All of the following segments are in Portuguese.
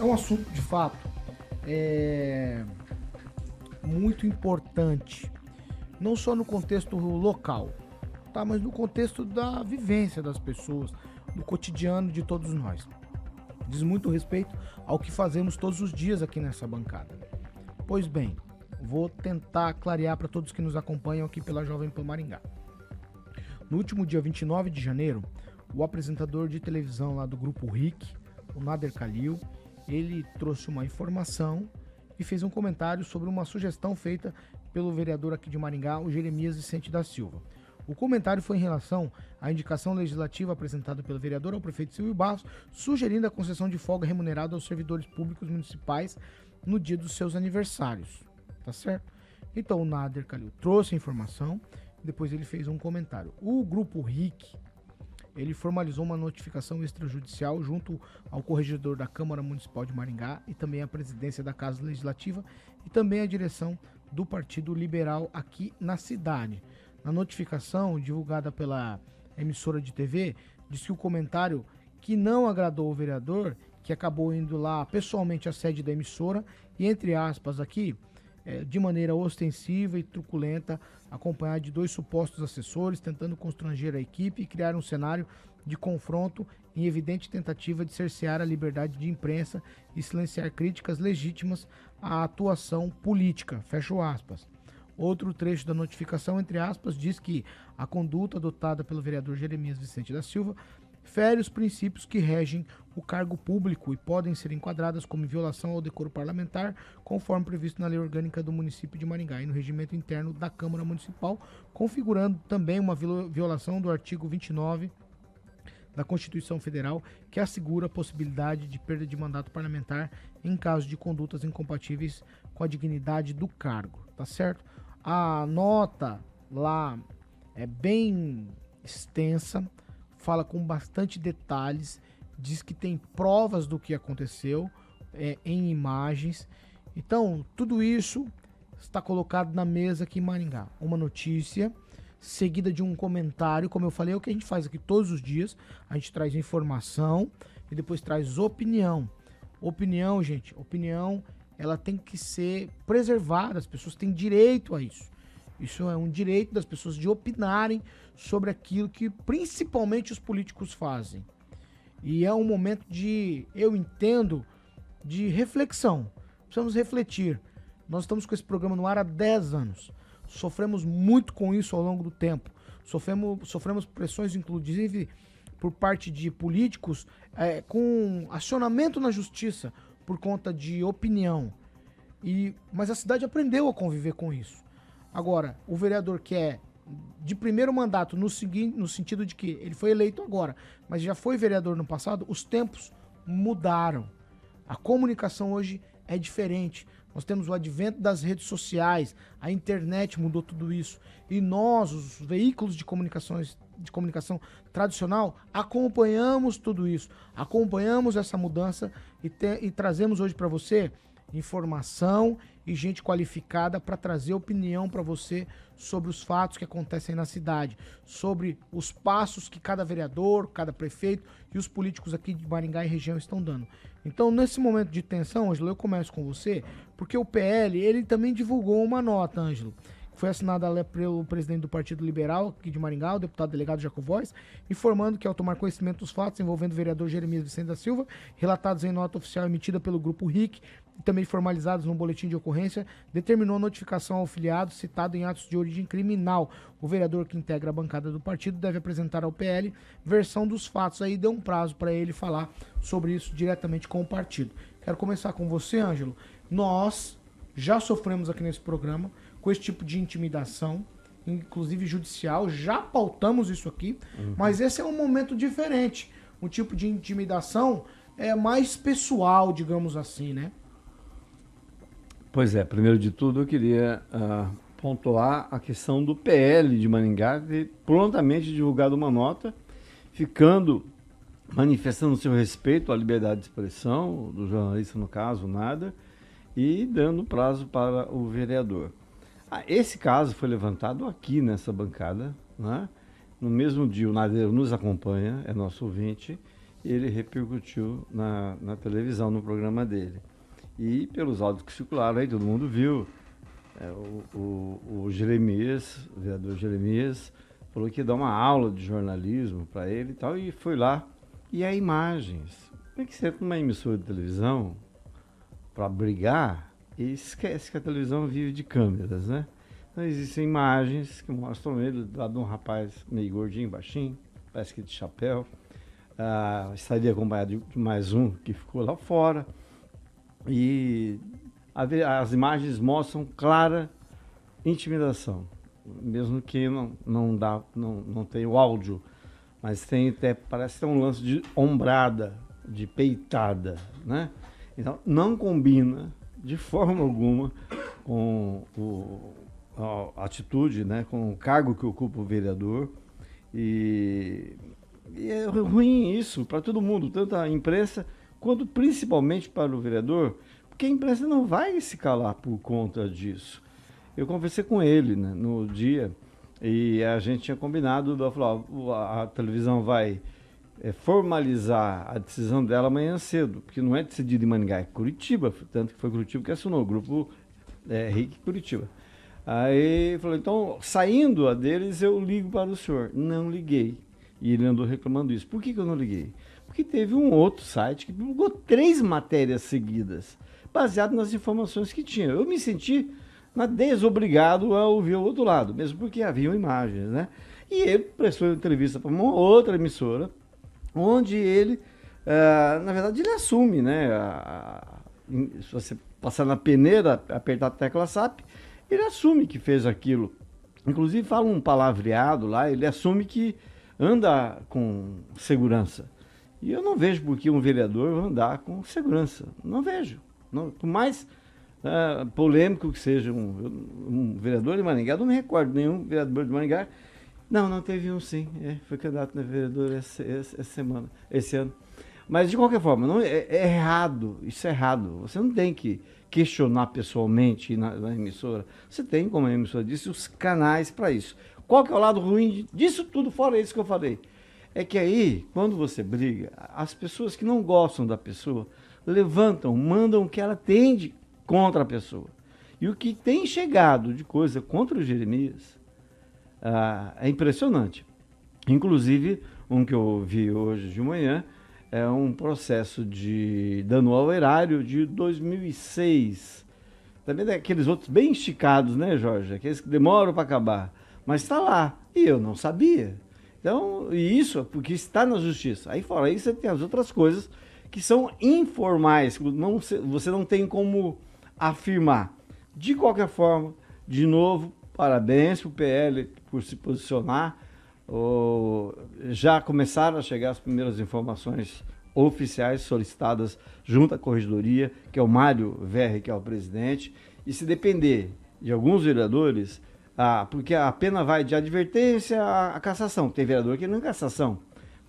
É um assunto, de fato, é, muito importante, não só no contexto local, tá? Mas no contexto da vivência das pessoas, do cotidiano de todos nós. Diz muito respeito ao que fazemos todos os dias aqui nessa bancada. Pois bem, vou tentar clarear para todos que nos acompanham aqui pela Jovem Pan Maringá. No último dia 29 de janeiro, o apresentador de televisão lá do Grupo RIC, o Nader Khalil, ele trouxe uma informação e fez um comentário sobre uma sugestão feita pelo vereador aqui de Maringá, o Jeremias Vicente da Silva. O comentário foi em relação à indicação legislativa apresentada pelo vereador ao prefeito Silvio Barros, sugerindo a concessão de folga remunerada aos servidores públicos municipais no dia dos seus aniversários. Tá certo? Então o Nader Khalil trouxe a informação, depois ele fez um comentário. O Grupo RIC, ele formalizou uma notificação extrajudicial junto ao corregedor da Câmara Municipal de Maringá e também à presidência da Casa Legislativa e também à direção do Partido Liberal aqui na cidade. Na notificação divulgada pela emissora de TV, diz que o comentário que não agradou o vereador, que acabou indo lá pessoalmente à sede da emissora e, entre aspas aqui, de maneira ostensiva e truculenta, acompanhado de 2 supostos assessores, tentando constranger a equipe e criar um cenário de confronto em evidente tentativa de cercear a liberdade de imprensa e silenciar críticas legítimas à atuação política. Fecho aspas. Outro trecho da notificação, entre aspas, diz que a conduta adotada pelo vereador Jeremias Vicente da Silva fere os princípios que regem o cargo público e podem ser enquadradas como violação ao decoro parlamentar, conforme previsto na Lei Orgânica do município de Maringá e no regimento interno da Câmara Municipal, configurando também uma violação do artigo 29 da Constituição Federal, que assegura a possibilidade de perda de mandato parlamentar em caso de condutas incompatíveis com a dignidade do cargo, tá certo? A nota lá é bem extensa, fala com bastante detalhes, diz que tem provas do que aconteceu em imagens. Então, tudo isso está colocado na mesa aqui em Maringá. Uma notícia seguida de um comentário, como eu falei, é o que a gente faz aqui todos os dias. A gente traz informação e depois traz opinião. Opinião, gente, opinião, ela tem que ser preservada, as pessoas têm direito a isso. Isso é um direito das pessoas de opinarem sobre aquilo que principalmente os políticos fazem. E é um momento de, eu entendo, de reflexão. Precisamos refletir. Nós estamos com esse programa no ar há 10 anos. Sofremos muito com isso ao longo do tempo. Sofremos pressões, inclusive, por parte de políticos com acionamento na justiça por conta de opinião. Mas a cidade aprendeu a conviver com isso. Agora, o vereador que é de primeiro mandato, no sentido de que ele foi eleito agora, mas já foi vereador no passado, os tempos mudaram. A comunicação hoje é diferente. Nós temos o advento das redes sociais, a internet mudou tudo isso. E nós, os veículos de comunicação tradicional, acompanhamos tudo isso. Acompanhamos essa mudança e trazemos hoje para você informação e gente qualificada para trazer opinião para você sobre os fatos que acontecem na cidade, sobre os passos que cada vereador, cada prefeito e os políticos aqui de Maringá e região estão dando. Então, nesse momento de tensão, Ângelo, eu começo com você, porque o PL, ele também divulgou uma nota, Ângelo, que foi assinada pelo presidente do Partido Liberal aqui de Maringá, o deputado delegado Jaco Voz, informando que ao tomar conhecimento dos fatos envolvendo o vereador Jeremias Vicente da Silva, relatados em nota oficial emitida pelo Grupo RIC, e também formalizados no boletim de ocorrência, determinou a notificação ao filiado citado em atos de origem criminal. O vereador que integra a bancada do partido deve apresentar ao PL versão dos fatos. Aí deu um prazo para ele falar sobre isso diretamente com o partido. Quero começar com você, Ângelo. Nós já sofremos aqui nesse programa com esse tipo de intimidação, inclusive judicial, já pautamos isso aqui, mas esse é um momento diferente. Um tipo de intimidação mais pessoal, digamos assim, né? Pois é, primeiro de tudo eu queria pontuar a questão do PL de Maringá ter prontamente divulgado uma nota, manifestando seu respeito à liberdade de expressão, do jornalista no caso, nada, e dando prazo para o vereador. Esse caso foi levantado aqui nessa bancada, né? No mesmo dia o Nader nos acompanha, é nosso ouvinte, ele repercutiu na televisão, no programa dele. E pelos áudios que circularam aí, todo mundo viu. O Jeremias, o vereador Jeremias, falou que ia dar uma aula de jornalismo para ele e tal, e foi lá. E há imagens. Como é que você entra numa emissora de televisão para brigar e esquece que a televisão vive de câmeras, né? Então existem imagens que mostram ele do lado de um rapaz meio gordinho, baixinho, parece que de chapéu. Estaria acompanhado de mais um que ficou lá fora. E as imagens mostram clara intimidação, mesmo que não tenha o áudio, mas parece ter um lance de ombrada, de peitada, né? Então não combina de forma alguma com a atitude, né, com o cargo que ocupa o vereador, e é ruim isso para todo mundo, tanto a imprensa quanto principalmente para o vereador, porque a imprensa não vai se calar por conta disso. Eu conversei com ele, né, no dia, e a gente tinha combinado, a televisão vai formalizar a decisão dela amanhã cedo, porque não é decidido em Maringá, é Curitiba, tanto que foi Curitiba que assinou o grupo RIC Curitiba. Aí falou, então, saindo a deles, eu ligo para o senhor. Não liguei. E ele andou reclamando isso. Por que eu não liguei? Porque teve um outro site que publicou 3 matérias seguidas, baseado nas informações que tinha. Eu me senti desobrigado a ouvir o outro lado, mesmo porque haviam imagens, né? E ele prestou entrevista para uma outra emissora, onde ele, na verdade, ele assume, né? Se você passar na peneira, apertar a tecla SAP, ele assume que fez aquilo. Inclusive fala um palavreado lá, ele assume que anda com segurança. E eu não vejo por que um vereador vai andar com segurança. Não vejo. Não, por mais polêmico que seja um vereador de Maringá, eu não me recordo nenhum vereador de Maringá. Não teve um sim. Foi candidato a vereador esse ano. Mas de qualquer forma, é errado. Isso é errado. Você não tem que questionar pessoalmente na emissora. Você tem, como a emissora disse, os canais para isso. Qual que é o lado ruim disso tudo, fora isso que eu falei? É que aí, quando você briga, as pessoas que não gostam da pessoa levantam, mandam o que ela tem contra a pessoa. E o que tem chegado de coisa contra o Jeremias é impressionante. Inclusive, um que eu vi hoje de manhã é um processo de dano ao erário de 2006. Também daqueles outros bem esticados, né, Jorge? Aqueles que demoram para acabar. Mas está lá. E eu não sabia. Então, e isso porque está na justiça. Aí fora isso, você tem as outras coisas que são informais, você não tem como afirmar. De qualquer forma, de novo, parabéns para o PL por se posicionar. Já começaram a chegar as primeiras informações oficiais solicitadas junto à Corregedoria, que é o Mário Verri, que é o presidente, e se depender de alguns vereadores, porque a pena vai de advertência à cassação. Tem vereador que não é cassação.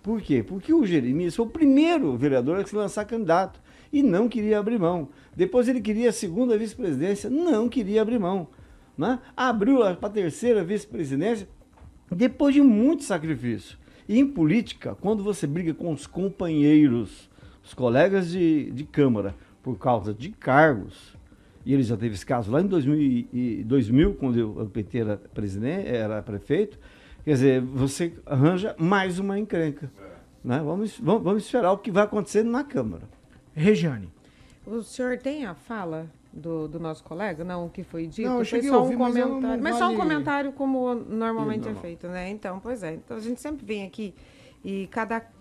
Por quê? Porque o Jeremias foi o primeiro vereador a se lançar candidato e não queria abrir mão. Depois ele queria a segunda vice-presidência, não queria abrir mão, né? Abriu para a terceira vice-presidência depois de muito sacrifício. E em política, quando você briga com os companheiros, os colegas de Câmara, por causa de cargos, e ele já teve esse caso lá em 2000 quando o PT era prefeito, quer dizer, você arranja mais uma encrenca. Né? Vamos esperar o que vai acontecer na Câmara. Regiane. O senhor tem a fala do nosso colega? Não, o que foi dito? Não, eu foi cheguei só a ouvir, um mas comentário. Mas só um comentário como normalmente Não. é feito, né? Então, pois é. Então, a gente sempre vem aqui e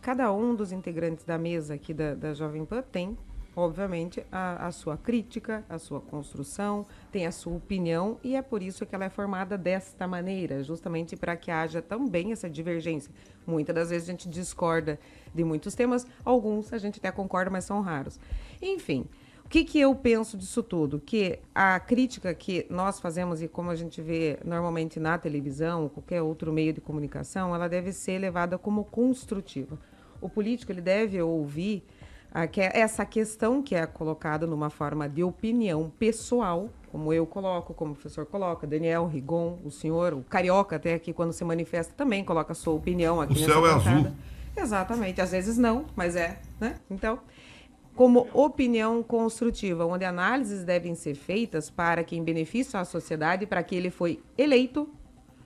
cada um dos integrantes da mesa aqui da Jovem Pan tem, obviamente, a sua crítica, a sua construção, tem a sua opinião, e é por isso que ela é formada desta maneira, justamente para que haja também essa divergência. Muitas das vezes a gente discorda de muitos temas, alguns a gente até concorda, mas são raros. Enfim, o que eu penso disso tudo? Que a crítica que nós fazemos, e como a gente vê normalmente na televisão, ou qualquer outro meio de comunicação, ela deve ser levada como construtiva. O político ele deve ouvir essa questão que é colocada numa forma de opinião pessoal, como eu coloco, como o professor coloca, Daniel, Rigon, o senhor, o Carioca até aqui quando se manifesta também coloca a sua opinião aqui nessa bancada. O céu é azul. Exatamente, às vezes não, mas né? Então, como opinião construtiva, onde análises devem ser feitas para que, em benefício à sociedade, para que ele foi eleito,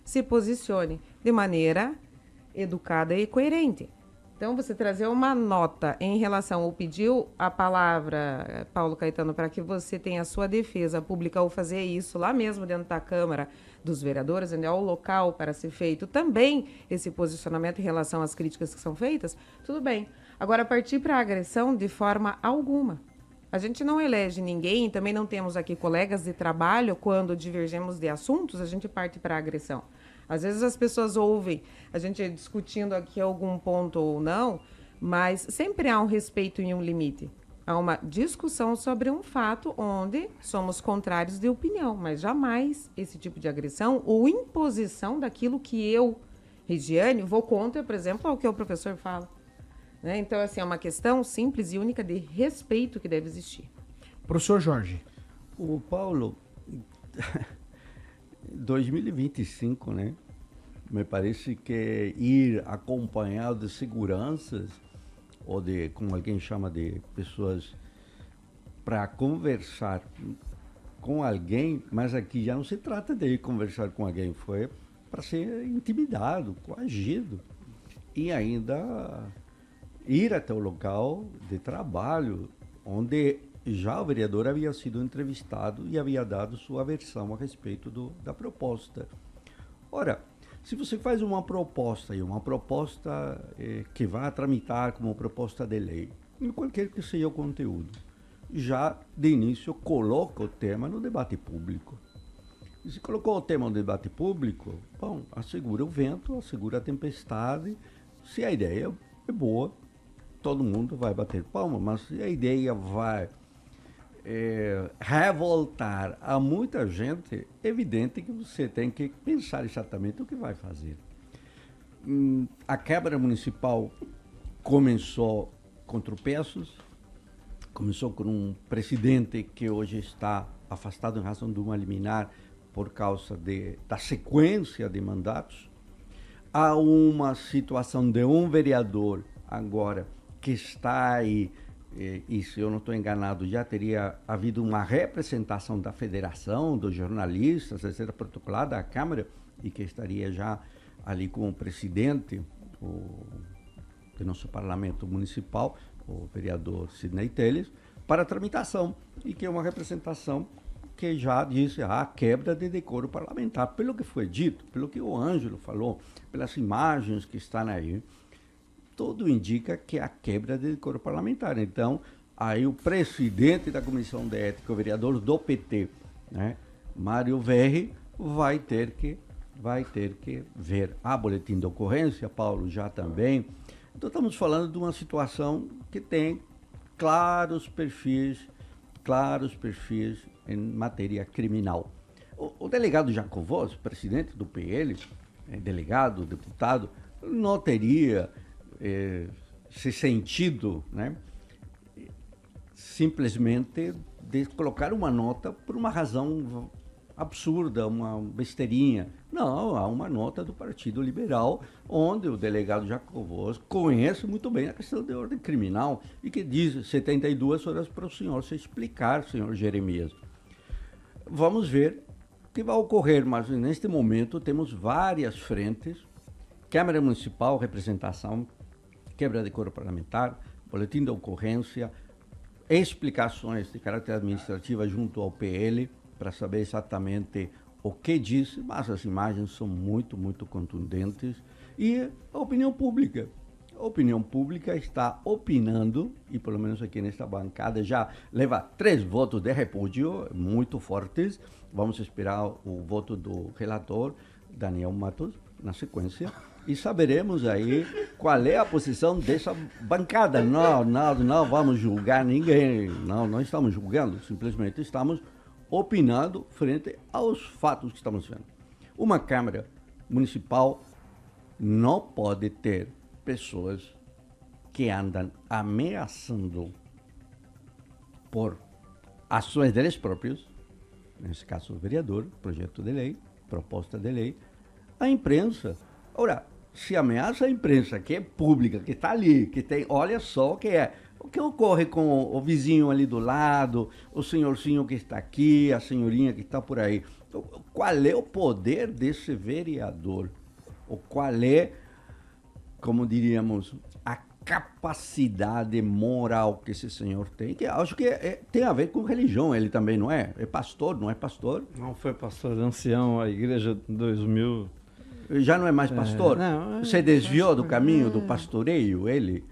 se posicione de maneira educada e coerente. Então, você trazer uma nota em relação ou pediu a palavra, Paulo Caetano, para que você tenha a sua defesa pública ou fazer isso lá mesmo dentro da Câmara dos Vereadores, onde é o local para ser feito também esse posicionamento em relação às críticas que são feitas, tudo bem. Agora, partir para a agressão de forma alguma. A gente não elege ninguém, também não temos aqui colegas de trabalho, quando divergemos de assuntos, a gente parte para a agressão. Às vezes as pessoas ouvem a gente discutindo aqui algum ponto ou não, mas sempre há um respeito e um limite. Há uma discussão sobre um fato onde somos contrários de opinião, mas jamais esse tipo de agressão ou imposição daquilo que eu, Regiane, vou contra, por exemplo, ao que o professor fala. Né? Então, assim, é uma questão simples e única de respeito que deve existir. Professor Jorge. O Paulo, 2025, né? Me parece que ir acompanhado de seguranças ou de, como alguém chama, de pessoas para conversar com alguém, mas aqui já não se trata de ir conversar com alguém, foi para ser intimidado, coagido e ainda ir até o local de trabalho onde já o vereador havia sido entrevistado e havia dado sua versão a respeito da proposta. Ora, se você faz uma proposta que vai tramitar como proposta de lei, em qualquer que seja o conteúdo, já de início coloca o tema no debate público. E se colocou o tema no debate público, bom, assegura o vento, assegura a tempestade. Se a ideia é boa, todo mundo vai bater palma, mas se a ideia vai revoltar a muita gente, é evidente que você tem que pensar exatamente o que vai fazer. A Câmara Municipal começou com tropeços, começou com um presidente que hoje está afastado em razão de uma liminar por causa da sequência de mandatos. Há uma situação de um vereador agora que está aí, e se eu não estou enganado, já teria havido uma representação da federação, dos jornalistas, etc., protocolada à Câmara, e que estaria já ali com o presidente do nosso parlamento municipal, o vereador Sidney Teles, para tramitação, e que é uma representação que já disse a quebra de decoro parlamentar, pelo que foi dito, pelo que o Ângelo falou, pelas imagens que estão aí. Tudo indica que é a quebra de decoro parlamentar. Então, aí o presidente da Comissão de Ética, o vereador do PT, né, Mário Verri, vai ter que ver. Boletim de ocorrência, Paulo, já também. Então, estamos falando de uma situação que tem claros perfis em matéria criminal. O delegado Jacovós, presidente do PL, delegado, deputado, não teria se sentido, né, simplesmente de colocar uma nota por uma razão absurda, uma besteirinha. Não, há uma nota do Partido Liberal, onde o delegado Jacovós conhece muito bem a questão de ordem criminal e que diz 72 horas para o senhor se explicar, senhor Jeremias. Vamos ver o que vai ocorrer, mas neste momento temos várias frentes: Câmara Municipal, representação, quebra de decoro parlamentar, boletim de ocorrência, explicações de caráter administrativo junto ao PL, para saber exatamente o que disse, mas as imagens são muito, muito contundentes. E a opinião pública. A opinião pública está opinando, e pelo menos aqui nesta bancada já leva 3 votos de repúdio muito fortes. Vamos esperar o voto do relator, Daniel Matos, na sequência, e saberemos aí qual é a posição dessa bancada. Não vamos julgar ninguém, não estamos julgando, simplesmente estamos opinando frente aos fatos que estamos vendo. Uma Câmara Municipal não pode ter pessoas que andam ameaçando por ações deles próprios, nesse caso o vereador, projeto de lei, proposta de lei, a imprensa. Ora, se ameaça a imprensa, que é pública, que está ali, que tem, olha só o que ocorre com o vizinho ali do lado, o senhorzinho que está aqui, a senhorinha que está por aí. Então, qual é o poder desse vereador? Ou qual é, como diríamos, a capacidade moral que esse senhor tem? Que acho que tem a ver com religião, ele também não é? É pastor, não é pastor? Não foi pastor ancião, a igreja 2000... Já não é mais pastor? Não, Você desviou do caminho do pastoreio, ele?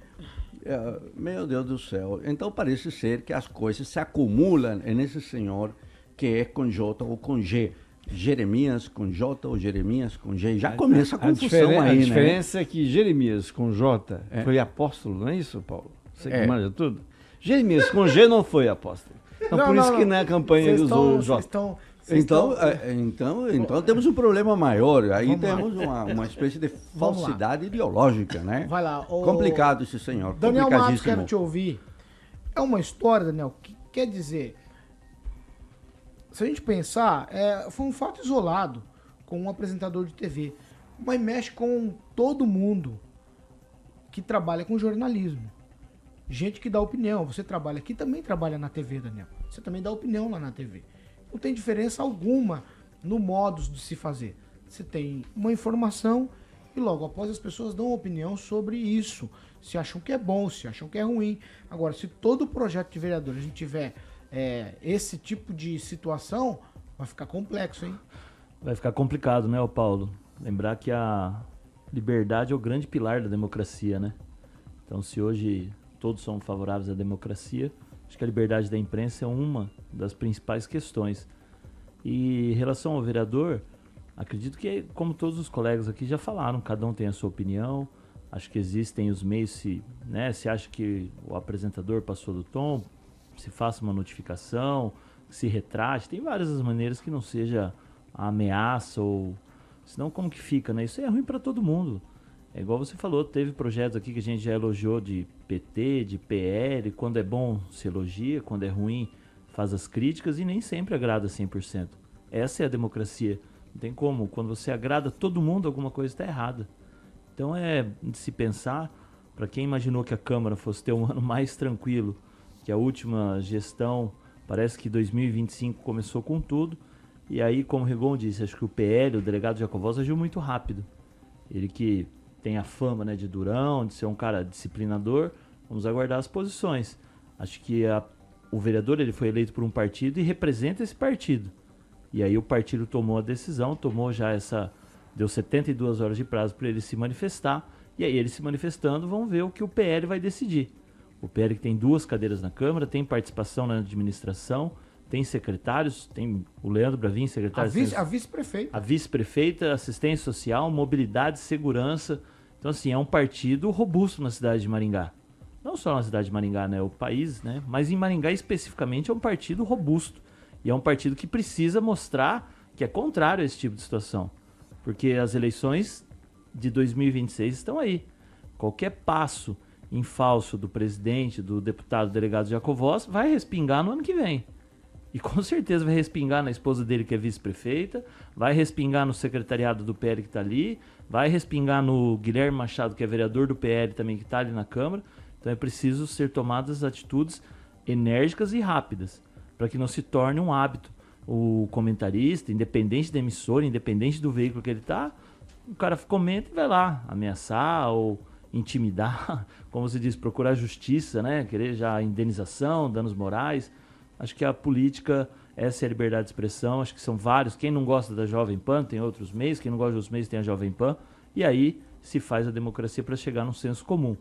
Meu Deus do céu. Então parece ser que as coisas se acumulam nesse senhor que é com J ou com G. Jeremias com J ou Jeremias com G. Já começa a confusão aí, a né? diferença é que Jeremias com J foi apóstolo, não é isso, Paulo? Você que manja tudo? Jeremias com G não foi apóstolo. Então por isso que na campanha ele usou o J. Então temos um problema maior. Aí temos uma espécie de falsidade ideológica, né? Vai lá. Complicado esse senhor. Daniel Matos, quero te ouvir. É uma história, Daniel, que quer dizer, se a gente pensar, foi um fato isolado com um apresentador de TV, mas mexe com todo mundo que trabalha com jornalismo. Gente que dá opinião. Você trabalha aqui, também trabalha na TV, Daniel. Você também dá opinião lá na TV. Não tem diferença alguma no modo de se fazer. Você tem uma informação e logo após as pessoas dão opinião sobre isso. Se acham que é bom, se acham que é ruim. Agora, se todo projeto de vereador a gente tiver esse tipo de situação, vai ficar complexo, hein? Vai ficar complicado, né, Paulo? Lembrar que a liberdade é o grande pilar da democracia, né? Então, se hoje todos são favoráveis à democracia, acho que a liberdade da imprensa é uma das principais questões. E em relação ao vereador, acredito que, como todos os colegas aqui já falaram, cada um tem a sua opinião. Acho que existem os meios, se acha que o apresentador passou do tom, se faça uma notificação, se retrate. Tem várias maneiras que não seja a ameaça ou... Senão como que fica, né? Isso é ruim para todo mundo. É igual você falou, teve projetos aqui que a gente já elogiou de PT, de PL, quando é bom se elogia, quando é ruim faz as críticas e nem sempre agrada 100%. Essa é a democracia. Não tem como, quando você agrada todo mundo, alguma coisa está errada. Então é de se pensar, para quem imaginou que a Câmara fosse ter um ano mais tranquilo, que a última gestão, parece que 2025 começou com tudo, e aí, como o Rigon disse, acho que o PL, o delegado Jacovós, agiu muito rápido. Ele que tem a fama, né, de durão, de ser um cara disciplinador, vamos aguardar as posições. Acho que o vereador ele foi eleito por um partido e representa esse partido. E aí o partido tomou a decisão, deu 72 horas de prazo para ele se manifestar, e aí ele se manifestando, vão ver o que o PL vai decidir. O PL que tem 2 cadeiras na Câmara, tem participação na administração, tem secretários, tem o Leandro Bravin, secretário... A vice-prefeita. A vice-prefeita, assistência social, mobilidade, segurança. Então, assim, é um partido robusto na cidade de Maringá. Não só na cidade de Maringá, né? O país, né? Mas em Maringá, especificamente, é um partido robusto. E é um partido que precisa mostrar que é contrário a esse tipo de situação. Porque as eleições de 2026 estão aí. Qualquer passo em falso do presidente, do deputado, delegado Jacovós, vai respingar no ano que vem. E com certeza vai respingar na esposa dele, que é vice-prefeita, vai respingar no secretariado do PL que está ali, vai respingar no Guilherme Machado, que é vereador do PL também, que está ali na Câmara. Então é preciso ser tomadas atitudes enérgicas e rápidas, para que não se torne um hábito. O comentarista, independente da emissora, independente do veículo que ele está, o cara comenta e vai lá ameaçar ou intimidar, como se diz, procurar justiça, né? Querer já indenização, danos morais. Acho que a política, essa é a liberdade de expressão, acho que são vários. Quem não gosta da Jovem Pan tem outros meios, quem não gosta dos meios tem a Jovem Pan, e aí se faz a democracia para chegar num senso comum.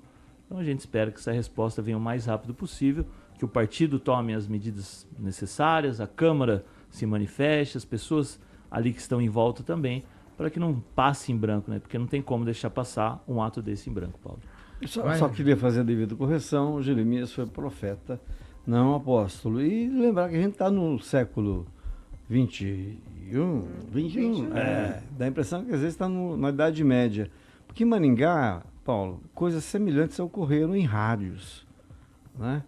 Então a gente espera que essa resposta venha o mais rápido possível, que o partido tome as medidas necessárias, a Câmara se manifeste, as pessoas ali que estão em volta também, para que não passe em branco, né? Porque não tem como deixar passar um ato desse em branco, Paulo. Só queria fazer a devida correção, Jeremias foi profeta, não apóstolo. E lembrar que a gente está no século 21, dá a impressão que às vezes está na Idade Média. Porque em Maringá, Paulo, coisas semelhantes ocorreram em rádios, né?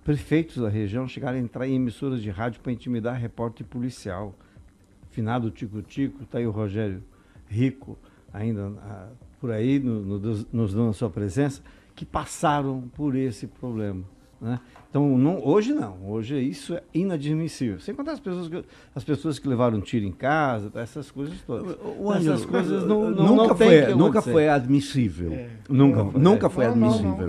Prefeitos da região chegaram a entrar em emissoras de rádio para intimidar repórter policial. Finado Tico-Tico, está aí o Rogério Rico, ainda por aí, nos dando a sua presença, que passaram por esse problema. Né? Então, hoje não. Hoje isso é inadmissível. Sem contar as pessoas que levaram tiro em casa, essas coisas todas. Essas coisas nunca foi admissível. Nunca foi admissível.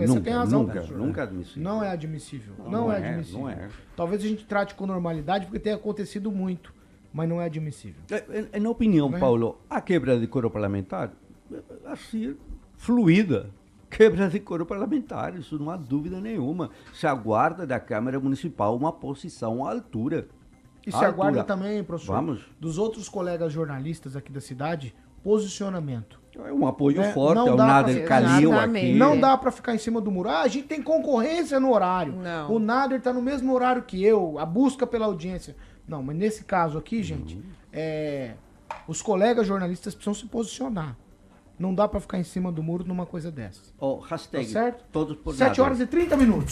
Você tem razão, Nunca admissível. Não é admissível. Não é admissível. Não é. Talvez a gente trate com normalidade porque tem acontecido muito, mas não é admissível. Na opinião, Paulo, a quebra de coro parlamentar, assim, fluida. Quebra de coro parlamentar, isso não há dúvida nenhuma. Se aguarda da Câmara Municipal uma posição à altura. E se aguarda também, professor, Vamos. dos outros colegas jornalistas aqui da cidade, posicionamento. É um apoio É, forte não ao dá Nader pra- Calil Exatamente. aqui. Não dá pra ficar em cima do muro. Ah, a gente tem concorrência no horário. Não. O Nader tá no mesmo horário que eu, a busca pela audiência. Não, mas nesse caso aqui, gente, os colegas jornalistas precisam se posicionar. Não dá pra ficar em cima do muro numa coisa dessa. Hashtag, Tá certo? todos por 7 Nader. horas e 30 minutos.